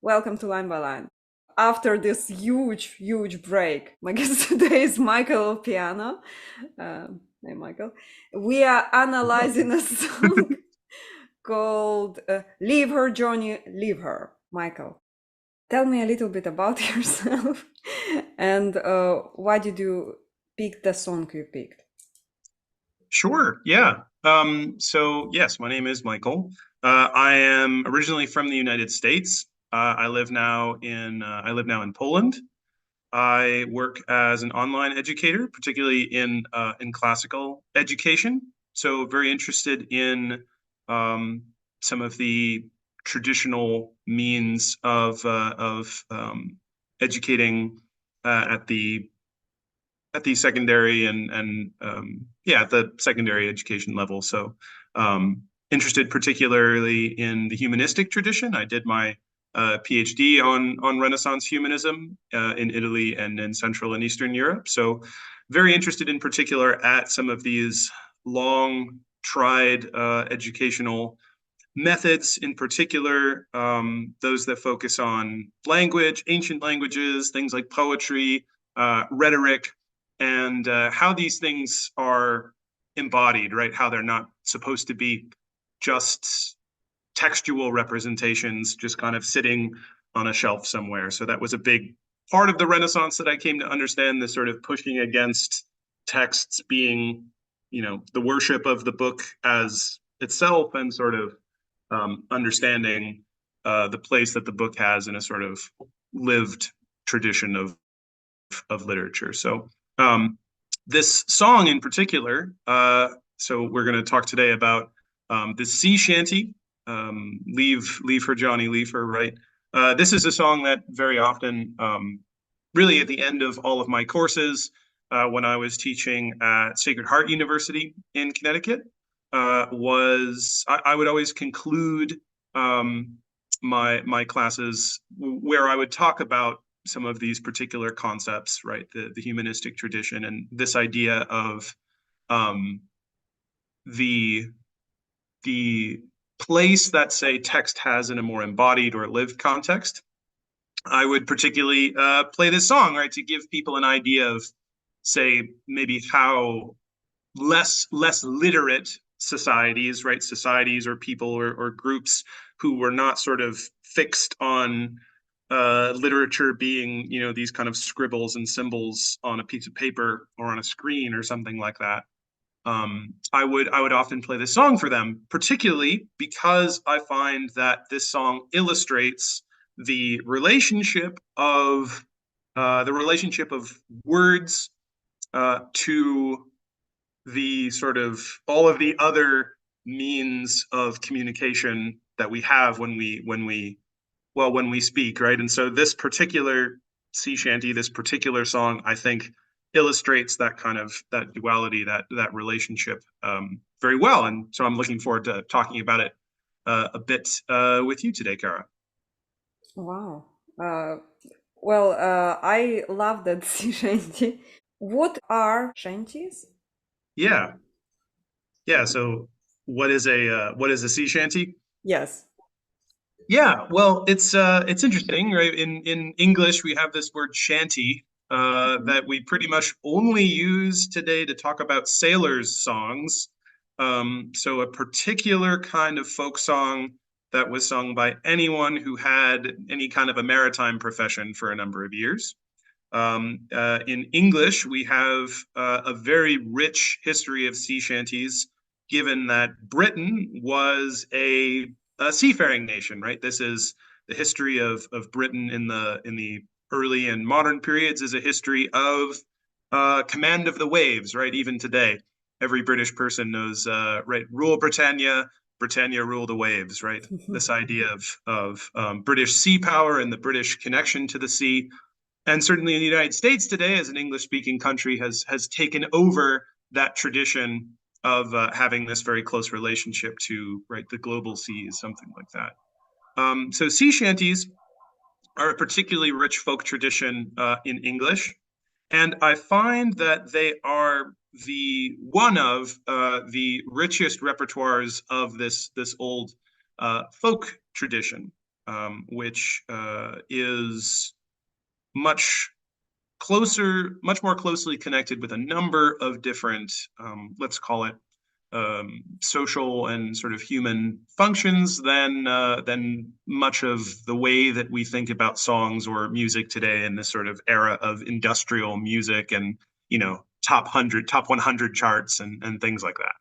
Welcome to Line by Line. After this huge break, my guest today is Michael Piano. Hey, Michael. We are analyzing a song called Leave Her, Johnny, Leave Her. Michael, tell me a little bit about yourself and why did you pick the song you picked? Sure. Yeah. So yes, my name is Michael. I am originally from the United States. I live now in Poland. I work as an online educator, particularly in classical education. So very interested in some of the traditional means of educating at the secondary and yeah, at the secondary education level. So interested particularly in the humanistic tradition. I did my PhD on Renaissance humanism in Italy and in Central and Eastern Europe. So very interested in particular at some of these long tried educational methods, in particular those that focus on language, ancient languages, things like poetry, rhetoric, and how these things are embodied, right? How they're not supposed to be just textual representations, just kind of sitting on a shelf somewhere. So that was a big part of the Renaissance that I came to understand, the sort of pushing against texts being, the worship of the book as itself, and sort of understanding the place that the book has in a sort of lived tradition of literature. So this song in particular, so we're going to talk today about the sea shanty, leave her Johnny, leave her, right? This is a song that very often, really at the end of all of my courses, when I was teaching at Sacred Heart University in Connecticut, I would always conclude my classes where I would talk about some of these particular concepts, right? The humanistic tradition and this idea of um, the the place that, say, text has in a more embodied or lived context. I would particularly play this song, right, to give people an idea of, say, maybe how less literate societies, right, societies or people or groups who were not sort of fixed on literature being, these kind of scribbles and symbols on a piece of paper or on a screen or something like that. I would often play this song for them, particularly because I find that this song illustrates the relationship of words to the sort of all of the other means of communication that we have when we speak, right? And so this particular sea shanty, this particular song, I think illustrates that kind of that duality, that relationship very well. And so I'm looking forward to talking about it a bit with you today, Kara. Wow. Uh, I love that sea shanty. What are shanties? Yeah, yeah. So what is a sea shanty? Yes. Yeah, well, it's interesting, right? In English, we have this word shanty that we pretty much only use today to talk about sailors' songs. So a particular kind of folk song that was sung by anyone who had any kind of a maritime profession for a number of years. In English, we have a very rich history of sea shanties, given that Britain was a seafaring nation, right? This is the history of Britain in the early and modern periods is a history of command of the waves, right? Even today, every British person knows, right? Rule Britannia, Britannia rule the waves, right? This idea of British sea power and the British connection to the sea, and certainly in the United States today, as an English-speaking country, has taken over that tradition of having this very close relationship to, right, the global seas, something like that. So sea shanties are a particularly rich folk tradition in English, and I find that they are the one of the richest repertoires of this old folk tradition. which is much much more closely connected with a number of different, let's call it, social and sort of human functions than much of the way that we think about songs or music today in this sort of era of industrial music and top 100, top 100 charts and things like that.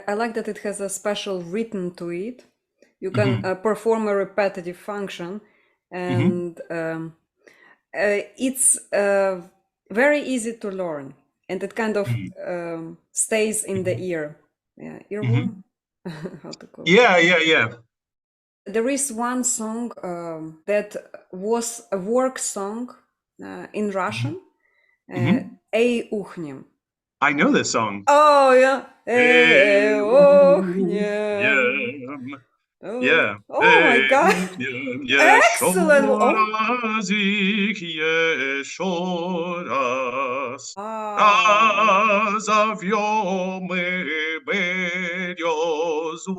I like that it has a special rhythm to it. You can Hmm. perform a repetitive function, Hmm. and it's very easy to learn, and it kind of Hmm. stays in the Hmm. ear. Yeah, earworm. Hmm. How to call it? Yeah, yeah, yeah. There is one song that was a work song in Hmm. Russian. Hmm. Эй, ухнем. I know this song. Oh yeah. Эй, Hey, ухнем. Oh, yeah. oh my Hey, God. Excellent. Oh, Yeshorazik Yeshoras. wow. Azavyome beryozu.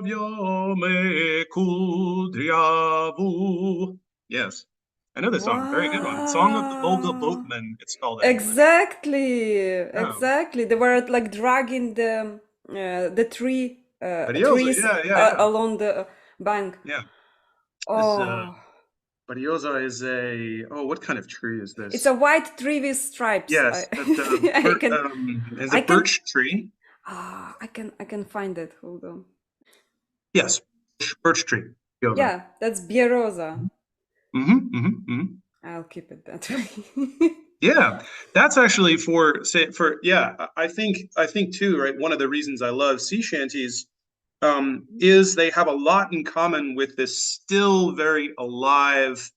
Azavyome kudryavu. Yes. I know this song. Very good one. Song of the Volga Wow. Boatmen, it's called anyway. Exactly. Yeah. Exactly. They were like dragging the Berioza, trees yeah, yeah, yeah. along the bank. Yeah. This Oh, Berioza is what kind of tree is it's a this? white tree with stripes. Yes, the I can, is a I can, birch tree. I can find it. Hold on. Yes, birch tree. Berioza. Yeah, that's Bierosa. Mm-hmm, mm-hmm, mm-hmm. I'll keep it that Yeah. way. Yeah, that's actually yeah. I think too, right? One of the reasons I love sea shanties is they have a lot in common with this still very alive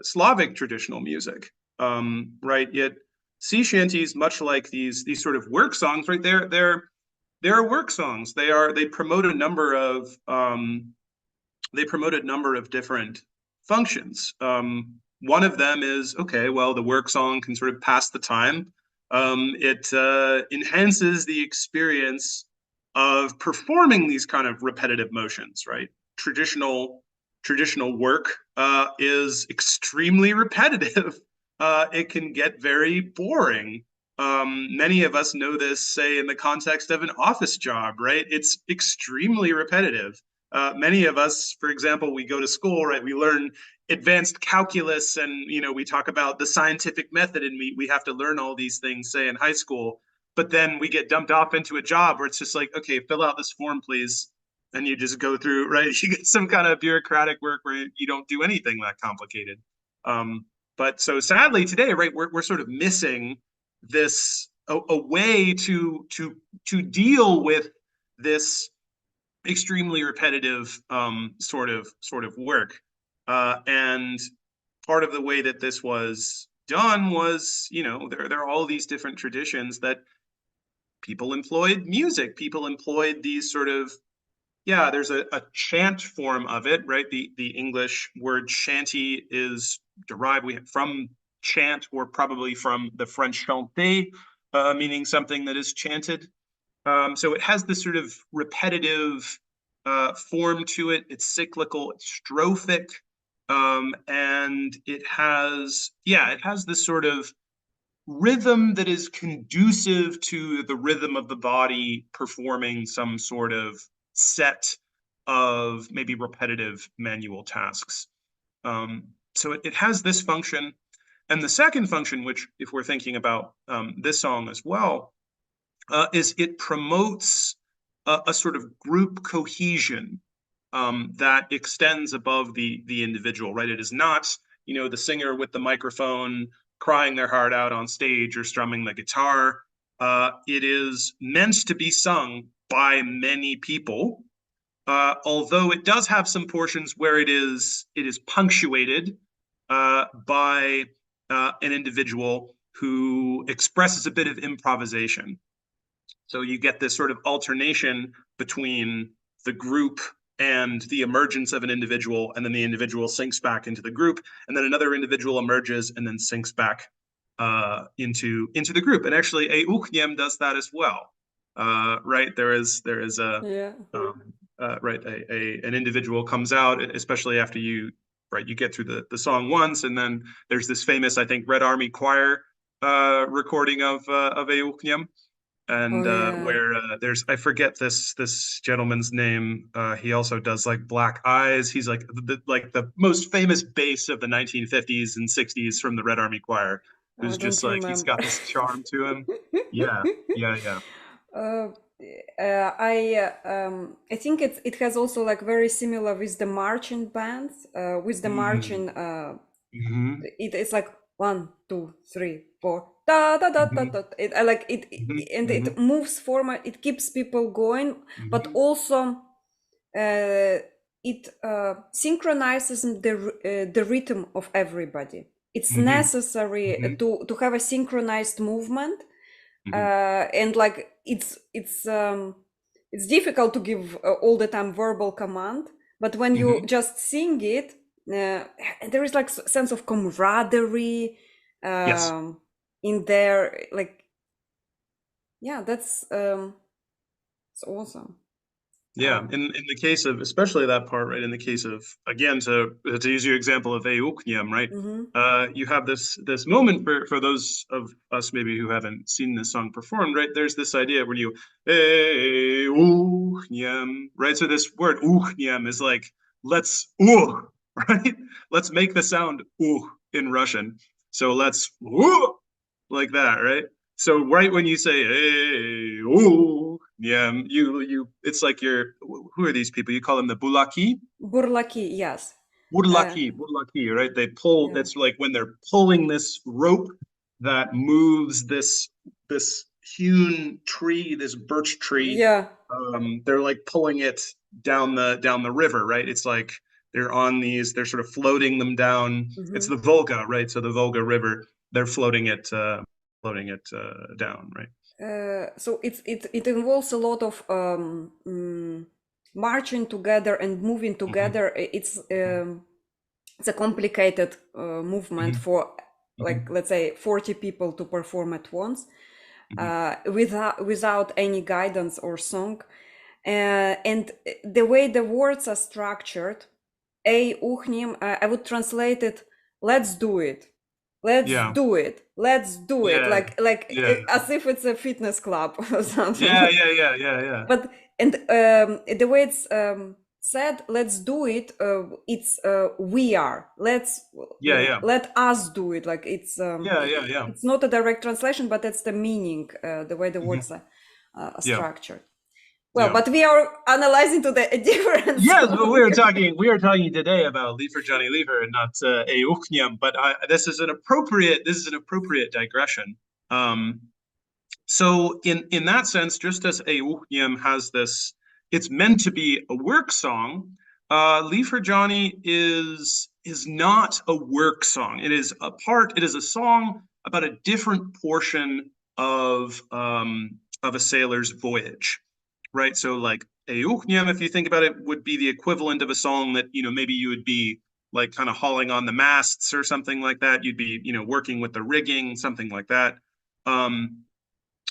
Slavic traditional music, right? Yet sea shanties, much like these sort of work songs, right? They're work songs. They promote a number of different functions. One of them is okay. Well, the work song can sort of pass the time. It enhances the experience of performing these kind of repetitive motions. Right? Traditional traditional work is extremely repetitive. It can get very boring. Many of us know this, say, in the context of an office job, right? It's extremely repetitive. Many of us, for example, we go to school, right? We learn advanced calculus and, we talk about the scientific method and we have to learn all these things, say, in high school. But then we get dumped off into a job where it's just like, okay, fill out this form, please. And you just go through, right? You get some kind of bureaucratic work where you don't do anything that complicated. Um, but so sadly today, right, we're sort of missing this a way to deal with this extremely repetitive sort of work. And part of the way that this was done was, there are all these different traditions that people employed music. People employed these sort of, yeah, there's a chant form of it, right? The English word shanty is derived from chant, or probably from the French chanter, meaning something that is chanted. So it has this sort of repetitive form to it. It's cyclical, it's strophic, and it has this sort of rhythm that is conducive to the rhythm of the body performing some sort of set of maybe repetitive manual tasks. So it has this function. And the second function, which, if we're thinking about this song as well, is it promotes a sort of group cohesion that extends above the individual, right? It is not, the singer with the microphone crying their heart out on stage or strumming the guitar. It is meant to be sung by many people, although it does have some portions where it is punctuated by an individual who expresses a bit of improvisation. So you get this sort of alternation between the group and the emergence of an individual, and then the individual sinks back into the group, and then another individual emerges and then sinks back into the group. And actually, a uchniem does that as well. right? There is a Yeah. right an individual comes out, especially after you right you get through the song once, and then there's this famous, I think, Red Army Choir recording of a uchniem, Oh and yeah. where there's I forget this gentleman's name. He also does like Black Eyes. He's like the most famous bass of the 1950s and 60s from the Red Army Choir, I who's don't just like he's remember. got this charm to him. Yeah, yeah, yeah. uh, I think it has also like very similar with the marching bands. With the Hmm. marching, Hmm. it's like 1, 2, 3, 4, da da da da Hmm. da. It I like it, Hmm. and it Hmm. moves forward. It keeps people going, but Hmm. also it synchronizes the rhythm of everybody. It's Hmm. necessary Hmm. to have a synchronized movement, Hmm. and like it's difficult to give all the time verbal command, but when you Hmm. just sing it, there is like sense of camaraderie Yes. um, in there. Like yeah, it's awesome. Yeah, um, in the case of especially that part, right? In the case of again to use your example of Euknium, right? mm-hmm. You have this moment for those of us maybe who haven't seen this song performed, right? There's this idea when you Euknium, right? So this word Euknium is like right? Let's make the sound in Russian. So let's like that, right? So right when you say hey, yeah, it's like you're who are these people? You call them the bulaki? Burlaki, yes. uh, Burlaki, right? They pull, yeah, that's like when they're pulling this rope that moves this hewn tree, this birch tree. yeah. They're like pulling it down the river, right? It's like they're sort of floating them down. It's Mm-hmm. the Volga, right? So the Volga River, they're floating it down, right? So it involves a lot of marching together and moving Hmm. together. It's a complicated movement Hmm. for like Hmm. let's say 40 people to perform at once, Hmm. without any guidance or song. And the way the words are structured, a uchnim, I would translate it, let's do it, let's Yeah, do it, let's do it, yeah, like yeah, as if it's a fitness club or something. yeah, yeah, yeah, yeah, yeah. But and the way it's said, let's do it, it's we are, Yeah, yeah, let us do it, like yeah, yeah, yeah. it's not a direct translation, but that's the meaning, the way the words Hmm. are Yeah, structured. Well, yeah. but we are analyzing to the a different Yes, but song. we are talking today about Liefer Johnny Liefer and not Euchnium, but this is an appropriate digression. Um, so in that sense, just as Euchnium has this, it's meant to be a work song. Liefer Johnny is not a work song. It is a part. It is a song about a different portion of a sailor's voyage, right? So like Euchnium, if you think about it, would be the equivalent of a song that, maybe you would be like kind of hauling on the masts or something like that. You'd be, working with the rigging, something like that.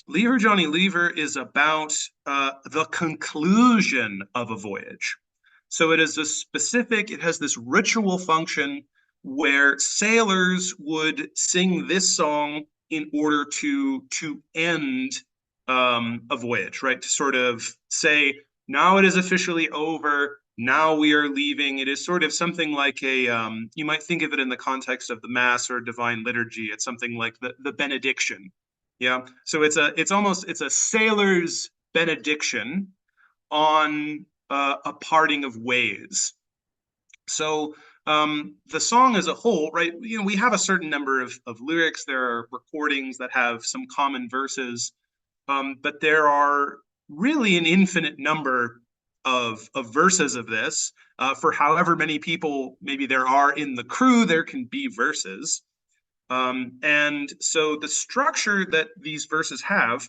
Lever Johnny Lever is about the conclusion of a voyage. So it has this ritual function where sailors would sing this song in order to end a voyage, right? To sort of say, now it is officially over. Now we are leaving. It is sort of something like you might think of it in the context of the Mass or Divine Liturgy. It's something like the benediction. Yeah. So it's a sailor's benediction on a parting of ways. So the song as a whole, right? We have a certain number of lyrics. There are recordings that have some common verses, but there are really an infinite number of verses of this. For however many people maybe there are in the crew, there can be verses. And so the structure that these verses have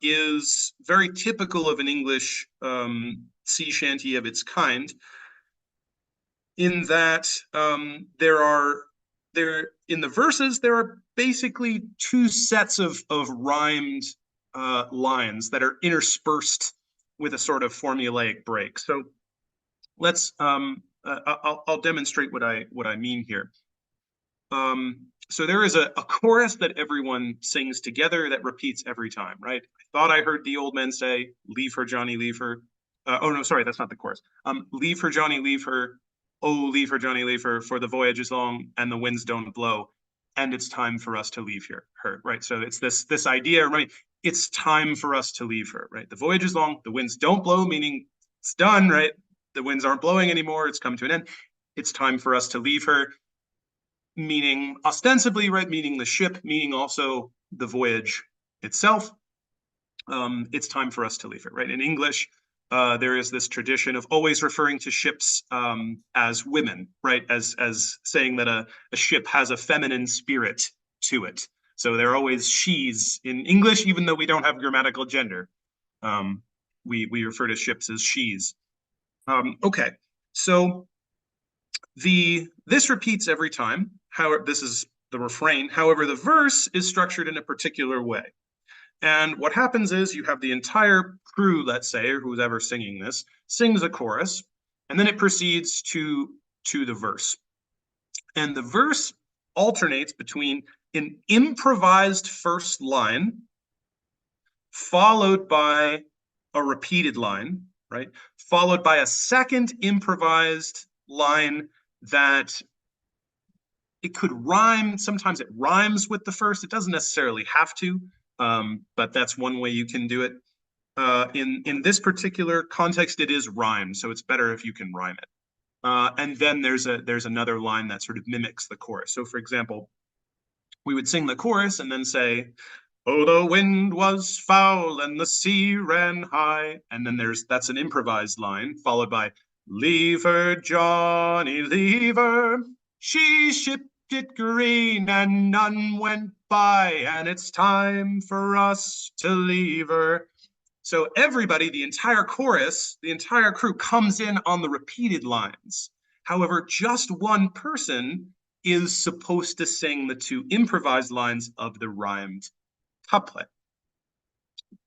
is very typical of an English sea shanty of its kind, in that there in the verses there are basically two sets of rhymed lines that are interspersed with a sort of formulaic break. So let's I'll demonstrate what I mean here. So there is a chorus that everyone sings together that repeats every time, right? I thought I heard the old men say, "Leave her, Johnny, leave her." Oh no, sorry, that's not the chorus. Leave her, Johnny, leave her. Oh, leave her, Johnny, leave her. For the voyage is long and the winds don't blow, and it's time for us to leave her, right? So it's this idea, right? It's time for us to leave her, right? The voyage is long, the winds don't blow, meaning it's done, right? The winds aren't blowing anymore. It's come to an end. It's time for us to leave her, meaning ostensibly, right? Meaning the ship, meaning also the voyage itself. It's time for us to leave it, right? In English, there is this tradition of always referring to ships as women, right? As saying that a ship has a feminine spirit to it. So they're always she's in English, even though we don't have grammatical gender. We refer to ships as she's. Okay, so this repeats every time. However, this is the refrain. However, the verse is structured in a particular way. And what happens is you have the entire crew, let's say, or who's ever singing this, sings a chorus, and then it proceeds to the verse. And the verse alternates between an improvised first line followed by a repeated line, right? Followed by a second improvised line that it could rhyme. Sometimes it rhymes with the first. It doesn't necessarily have to, but that's one way you can do it. In this particular context, it is rhymed, so it's better if you can rhyme it. And then there's another line that sort of mimics the chorus. So, for example, we would sing the chorus and then say, "Oh, the wind was foul and the sea ran high," and then that's an improvised line followed by, "Leave her, Johnny, leave her. She shipped it green and none went by, and it's time for us to leave her." So everybody, the entire chorus, the entire crew comes in on the repeated lines. However, just one person is supposed to sing the two improvised lines of the rhymed couplet.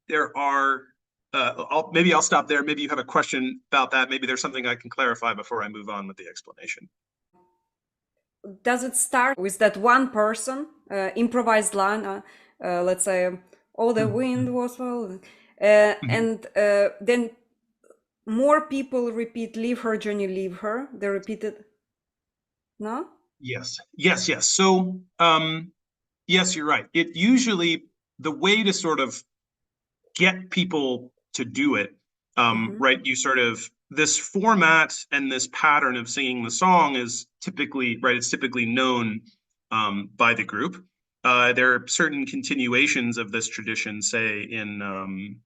There are, maybe I'll stop there. Maybe you have a question about that. Maybe there's something I can clarify before I move on with the explanation. Does it start with that one person improvised line? Let's say, "Oh, the wind was falling," and then more people repeat, "Leave her, Johnny, leave her." They repeat it. No? Yes. So, yes, you're right. It usually, the way to sort of get people to do it, right? You sort of, this format and this pattern of singing the song is typically, right? It's typically known by the group. There are certain continuations of this tradition, say in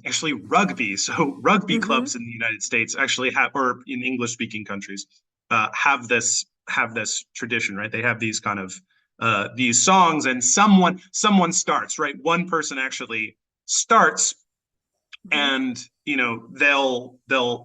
actually rugby. So rugby clubs in the United States actually have, or in English speaking countries, have this tradition, right? They have these kind of these songs, and someone starts, right? One person actually starts, and they'll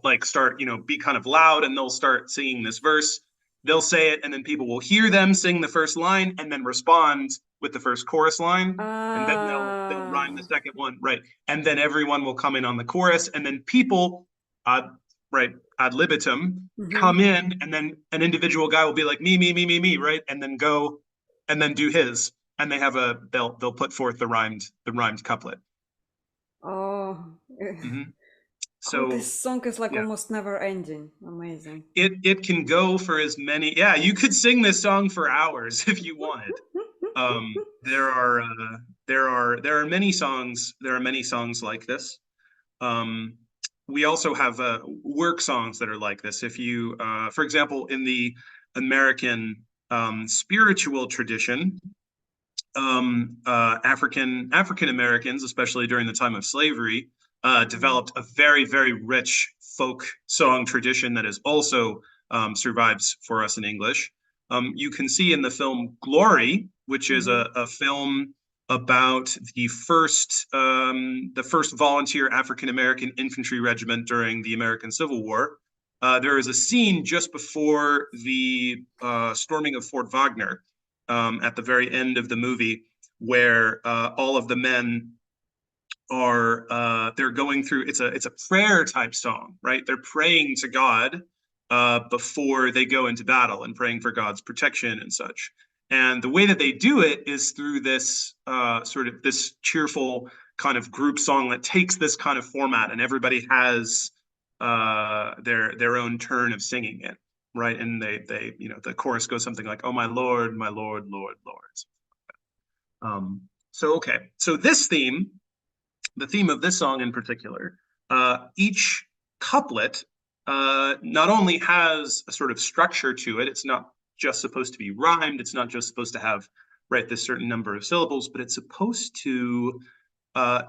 like start, be kind of loud, and they'll start singing this verse. They'll say it, and then people will hear them sing the first line and then respond with the first chorus line, and then they'll rhyme the second one, right? And then everyone will come in on the chorus, and then people, right, ad libitum, come in, and then an individual guy will be like, me, right, and then go and then do his, and they'll put forth the rhymed couplet. Oh. So this song is like almost never ending. Amazing. It can go for as many. Yeah, you could sing this song for hours if you wanted. There are many songs. There are many songs like this. We also have work songs that are like this. If you, for example, in the American spiritual tradition, African Americans, especially during the time of slavery, developed a very, very rich folk song tradition that is also survives for us in English. You can see in the film Glory, which is a film about the first volunteer African American infantry regiment during the American Civil War. There is a scene just before the storming of Fort Wagner, at the very end of the movie, where all of the men are they're going through, it's a prayer type song, right? They're praying to God before they go into battle and praying for God's protection and such. And the way that they do it is through this sort of this cheerful kind of group song that takes this kind of format, and everybody has their own turn of singing it, right? And they the chorus goes something like, "Oh my Lord, Lord, Lord." So okay, so this theme, the theme of this song in particular, each couplet not only has a sort of structure to it, it's not just supposed to be rhymed, it's not just supposed to have, right, this certain number of syllables, but it's supposed to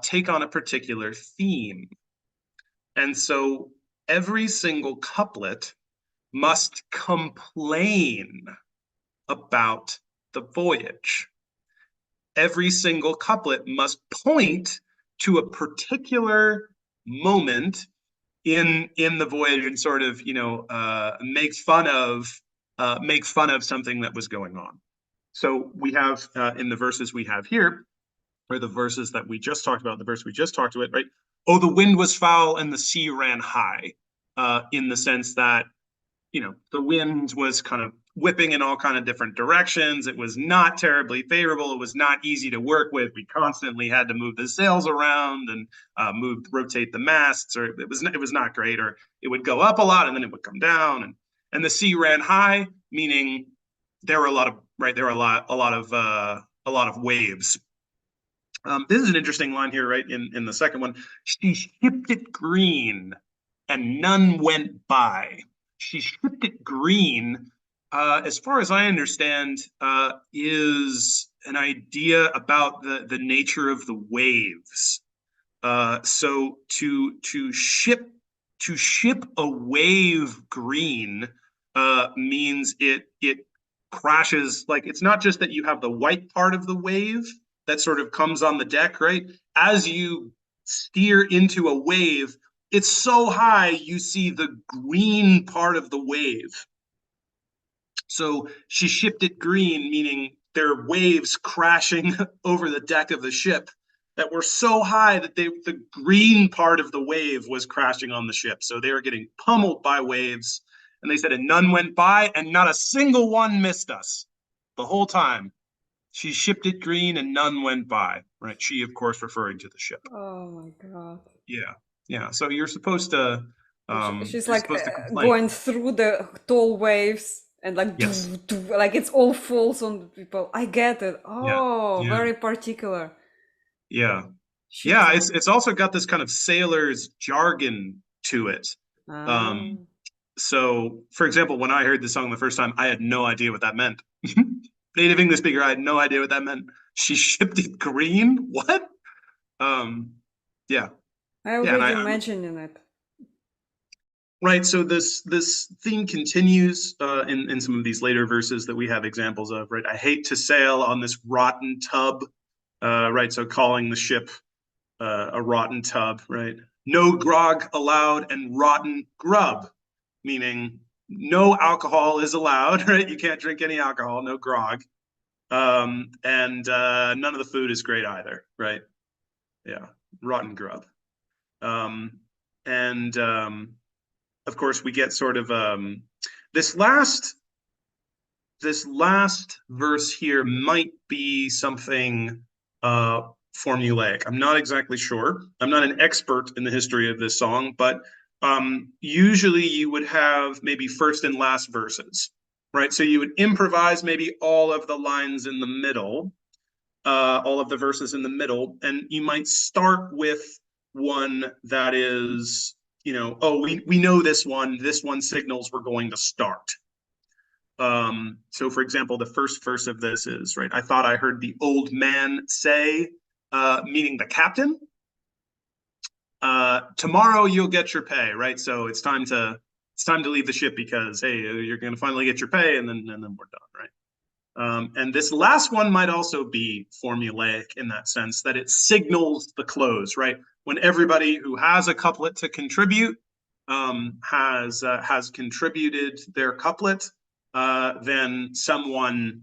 take on a particular theme. And so every single couplet must complain about the voyage. Every single couplet must point to a particular moment in the voyage and sort of make fun of something that was going on. So we have in the verses we have here, or the verses that we just talked about, the verse we just talked about, right? Oh, the wind was foul and the sea ran high, in the sense that the wind was kind of whipping in all kind of different directions. It was not terribly favorable. It was not easy to work with. We constantly had to move the sails around and rotate the masts, or it was not great. Or it would go up a lot and then it would come down, and the sea ran high, meaning there were a lot of waves. This is an interesting line here, right? In the second one, she shipped it green and none went by. She shipped it green, as far as I understand, is an idea about the nature of the waves. So to ship a wave green means it crashes. Like, it's not just that you have the white part of the wave that sort of comes on the deck, right? As you steer into a wave, it's so high you see the green part of the wave. So she shipped it green, meaning there are waves crashing over the deck of the ship that were so high that the green part of the wave was crashing on the ship. So they were getting pummeled by waves. And they said, and none went by, and not a single one missed us the whole time. She shipped it green and none went by, right? She, of course, referring to the ship. Oh my God. Yeah. Yeah. So you're supposed to, She's you're like supposed to complain. going through the tall waves and like Yes. like it's all falls on people. I get it. Yeah. Oh, Yeah. very particular. Yeah. Ship Yeah. them. It's also got this kind of sailor's jargon to it. Ah. Um, so for example, when I heard the song the first time, I had no idea what that meant. Native English speaker, I had no idea what that meant. She shipped it green? What? Um, yeah. I Yeah, and already mentioned in it. right. So this theme continues in some of these later verses that we have examples of. Right. I hate to sail on this rotten tub. Right. So calling the ship a rotten tub. Right. No grog allowed and rotten grub, meaning no alcohol is allowed. Right. You can't drink any alcohol. No grog. And none of the food is great either. Right. Yeah. Rotten grub. And of course, we get sort of this last verse here might be something formulaic. I'm not exactly sure. I'm not an expert in the history of this song, but usually you would have maybe first and last verses, right? So you would improvise maybe all of the lines in the middle, all of the verses in the middle, and you might start with one that is, oh, we know this one. This one signals we're going to start. So for example, the first verse of this is, right, I thought I heard the old man say, meaning the captain, tomorrow you'll get your pay, right? So it's time to leave the ship because, hey, you're going to finally get your pay, and then we're done, right? And this last one might also be formulaic in that sense, that it signals the close, right? When everybody who has a couplet to contribute has contributed their couplet, then someone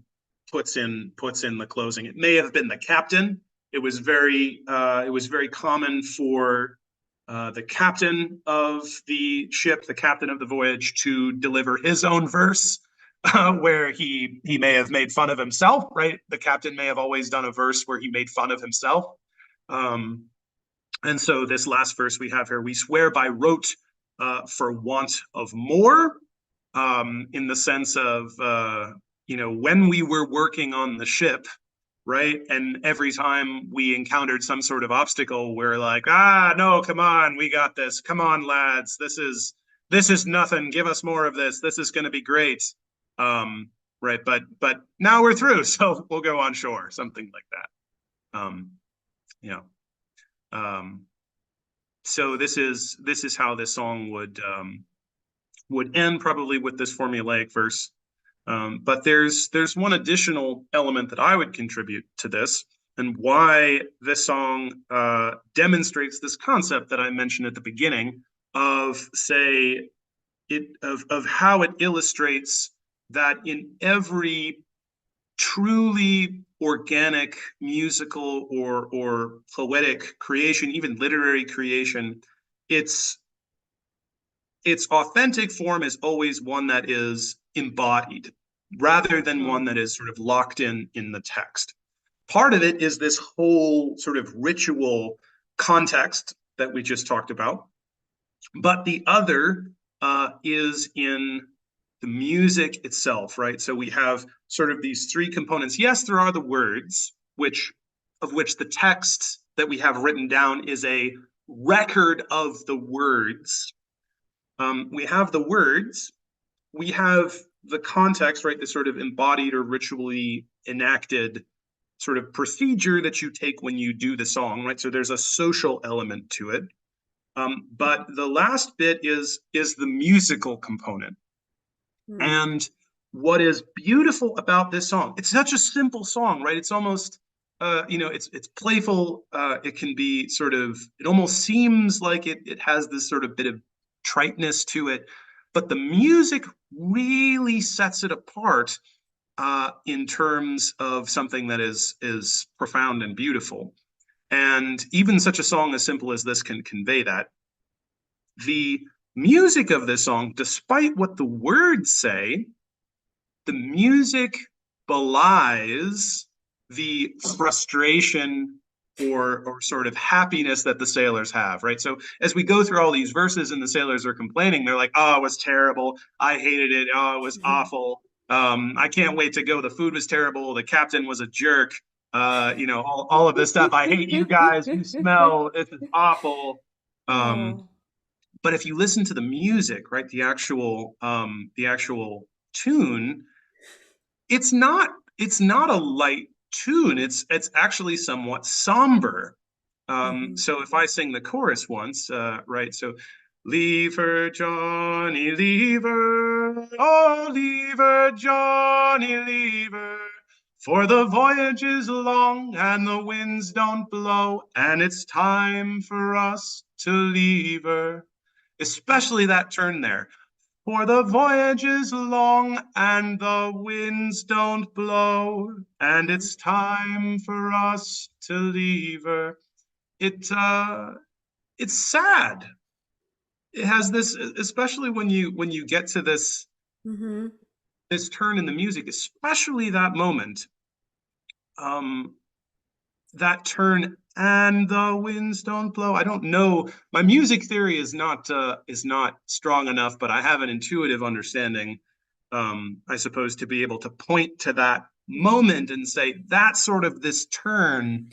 puts in the closing. It may have been the captain. It was very common for the captain of the ship, the captain of the voyage, to deliver his own verse, where he may have made fun of himself. Right, the captain may have always done a verse where he made fun of himself. Um, and so this last verse we have here: we swear by rote for want of more, in the sense of when we were working on the ship, right? And every time we encountered some sort of obstacle, we're like, no, come on, we got this. Come on, lads, this is nothing. Give us more of this. This is going to be great. Right, but now we're through, so we'll go on shore, something like that. Yeah. So this is how this song would end, probably with this formulaic verse. But there's one additional element that I would contribute to this, and why this song demonstrates this concept that I mentioned at the beginning of, say, of how it illustrates that in every truly organic musical or poetic creation, even literary creation, its authentic form is always one that is embodied rather than one that is sort of locked in the text. Part of it is this whole sort of ritual context that we just talked about, but the other is in the music itself, right? So we have sort of these three components. Yes, there are the words, of which the text that we have written down is a record of the words. We have the words, we have the context, right? The sort of embodied or ritually enacted sort of procedure that you take when you do the song, right? So there's a social element to it. But the last bit is the musical component. And what is beautiful about this song, it's such a simple song, right? It's almost, it's playful. It can be sort of, it almost seems like it has this sort of bit of triteness to it, but the music really sets it apart in terms of something that is profound and beautiful. And even such a song as simple as this can convey that. The music of this song, despite what the words say, the music belies the frustration or sort of happiness that the sailors have, right? So as we go through all these verses and the sailors are complaining, they're like, oh, it was terrible. I hated it. Oh, it was awful. I can't wait to go. The food was terrible. The captain was a jerk. All of this stuff. I hate you guys. You smell. This is awful. Oh. But if you listen to the music, right, the actual tune, it's not a light tune. It's actually somewhat somber. So if I sing the chorus once, right, so leave her, Johnny, leave her, oh, leave her, Johnny, leave her, for the voyage is long and the winds don't blow, and it's time for us to leave her. Especially that turn there. For the voyage is long and the winds don't blow, and it's time for us to leave her. It's sad. It has this, especially when you get to this turn in the music, especially that moment, um, that turn and the winds don't blow. I don't know. My music theory is not strong enough, but I have an intuitive understanding, I suppose, to be able to point to that moment and say that's sort of this turn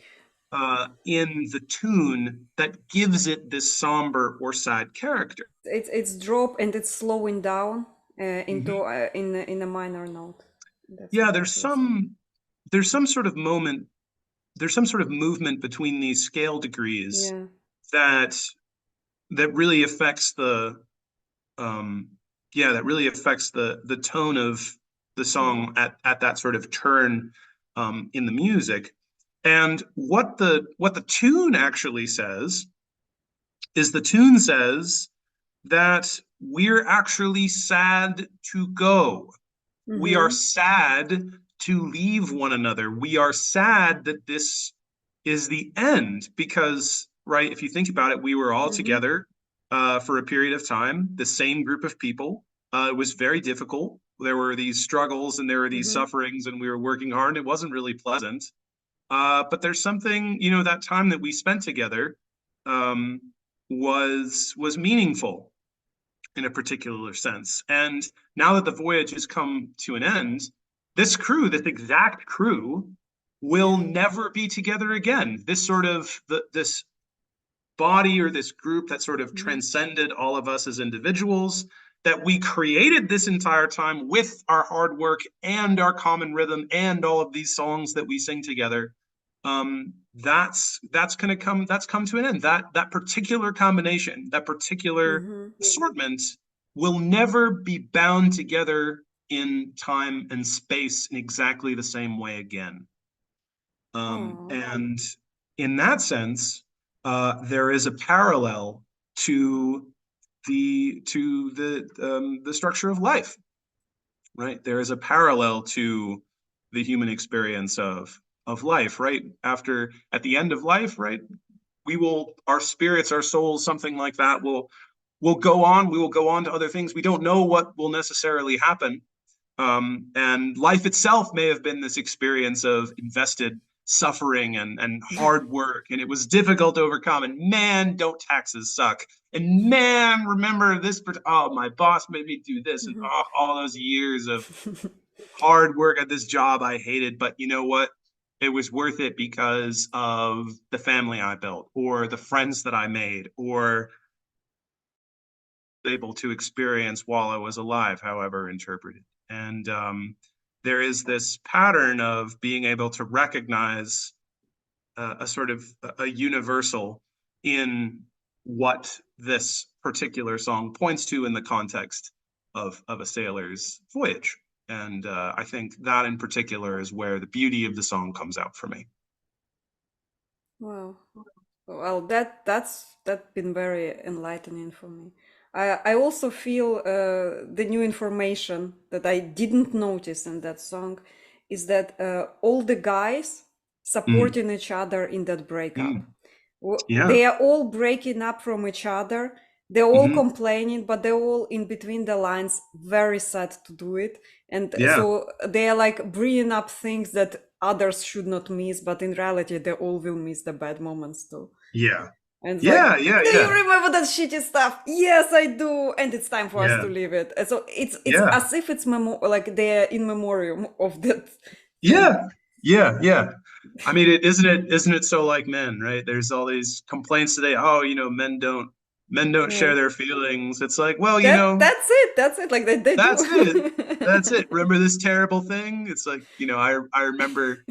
in the tune that gives it this somber or sad character. It's drop and it's slowing down into Mhm. in a minor note. That's Yeah, what there's actually saying. some there's some sort of moment, there's some sort of movement between these scale degrees Yeah. that that really affects the um that really affects the tone of the song at that sort of turn in the music. And what the tune actually says is, the tune says that we're actually sad to go. We are sad to leave one another. We are sad that this is the end because, right, if you think about it, we were all together for a period of time, the same group of people. It was very difficult. There were these struggles and there were these sufferings, and we were working hard. It wasn't really pleasant. But there's something, you know, that time that we spent together um, was meaningful in a particular sense. And now that the voyage has come to an end, this crew, this exact crew, will never be together again. This sort of this body or this group that sort of transcended all of us as individuals, that we created this entire time with our hard work and our common rhythm and all of these songs that we sing together. That's come to an end. That particular combination, that particular assortment will never be bound together in time and space in exactly the same way again. And in that sense, there is a parallel to the structure of life, right? There is a parallel to the human experience of life, right? At the end of life, right? Our spirits, our souls, something like that will go on. We will go on to other things. We don't know what will necessarily happen. And life itself may have been this experience of invested suffering and hard work, and it was difficult to overcome. And man, don't taxes suck. And man, remember this, oh, my boss made me do this, and oh, all those years of hard work at this job I hated. But you know what? It was worth it because of the family I built, or the friends that I made, or able to experience while I was alive, however interpreted. And there is this pattern of being able to recognize a sort of a universal in what this particular song points to in the context of a sailor's voyage. And I think that in particular is where the beauty of the song comes out for me. Wow. Well, that's been very enlightening for me. I also feel the new information that I didn't notice in that song is that all the guys supporting each other in that breakup. Yeah. They are all breaking up from each other. They're all complaining, but they're all in between the lines, very sad to do it. And Yeah. so they are like bringing up things that others should not miss, but in reality, they all will miss the bad moments too. Yeah. And it's Yeah. like, Yeah. do you Yeah. remember that shitty stuff? Yes, I do. And it's time for us to Yeah. leave it. And so it's Yeah. as if it's like they're in memoriam of that thing. Yeah. Yeah. Yeah. I mean, isn't it so like men, right? There's all these complaints today. Oh, you know, men don't Yeah. share their feelings. It's like, well, you know, That's it. That's it. Like they that's it. do. That's it. Remember this terrible thing? It's like, you know, I remember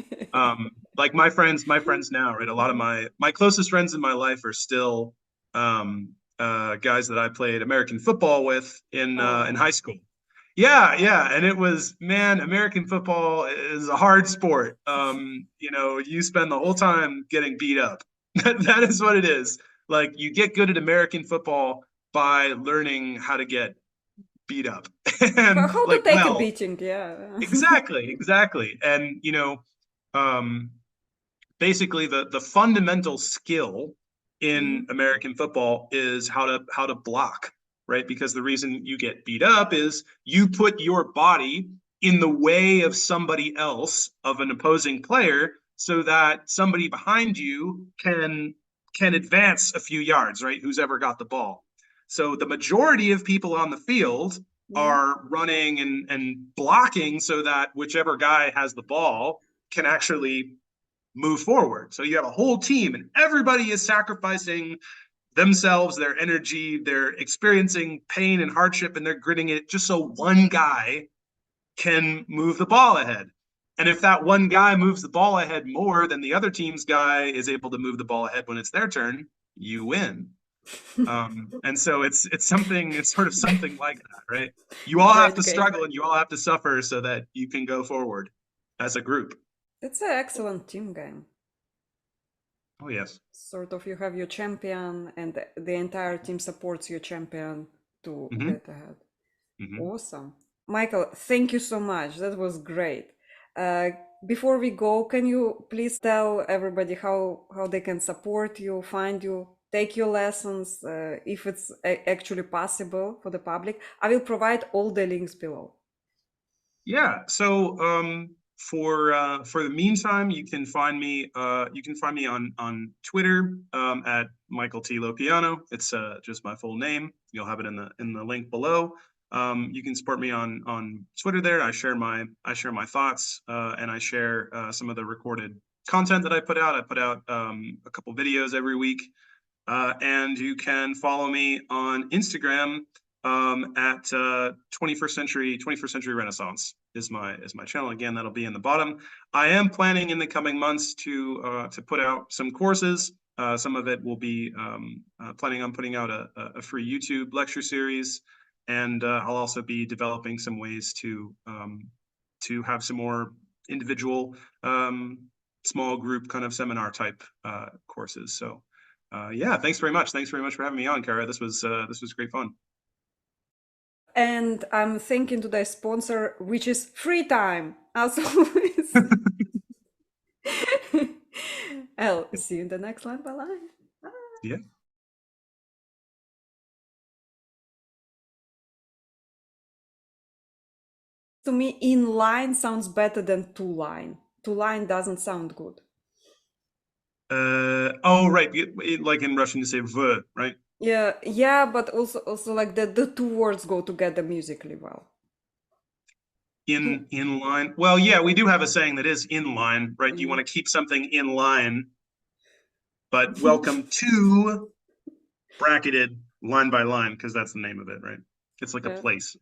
like my friends now, right? A lot of my closest friends in my life are still guys that I played American football with in high school. Yeah, yeah. And it was, man, American football is a hard sport. You know, you spend the whole time getting beat up. That is what it is. Like you get good at American football by learning how to get beat up. And How to like, take a well, beating? Yeah. exactly. And you know, basically the fundamental skill in American football is how to block, right? Because the reason you get beat up is you put your body in the way of somebody else, of an opposing player, so that somebody behind you can advance a few yards, right? Who's ever got the ball. So the majority of people on the field are running and blocking so that whichever guy has the ball can actually move forward. So you have a whole team and everybody is sacrificing themselves, their energy, they're experiencing pain and hardship, and they're gritting it just so one guy can move the ball ahead. And if that one guy moves the ball ahead more than the other team's guy is able to move the ball ahead when it's their turn, you win. And so it's sort of something like that, right? You all have Great to game. struggle and you all have to suffer so that you can go forward as a group. It's an excellent team game. Oh, yes. Sort of, you have your champion, and the entire team supports your champion to Mm-hmm. get ahead. Mm-hmm. Awesome. Michael, thank you so much. That was great. Uh, Before we go, can you please tell everybody how they can support you, find you, take your lessons, if it's actually possible for the public? I will provide all the links below. Yeah. So for the meantime, you can find me on Twitter at Michael T. Lopiano. It's just my full name. You'll have it in the link below. You can support me on Twitter there. I share my thoughts and I share some of the recorded content that I put out. I put out a couple videos every week. And you can follow me on Instagram at 21st Century Renaissance is my channel. Again, that'll be in the bottom. I am planning in the coming months to put out some courses. Some of it will be planning on putting out a free YouTube lecture series, and I'll also be developing some ways to have some more individual small group kind of seminar type courses. So yeah, thanks very much. Thanks very much for having me on, Kara. This was great fun. And I'm thanking to the sponsor, which is free time, as always. I'll see you in the next line by line. Yeah. To me, in line sounds better than two line. Two line doesn't sound good. Oh, right. Like in Russian, you say v, right? Yeah, but also like the two words go together musically well. Two, In line. Well, yeah, we do have a saying that is in line, right? You yeah. want to keep something in line, but welcome to bracketed line by line, because that's the name of it, right? It's like a Yeah. place.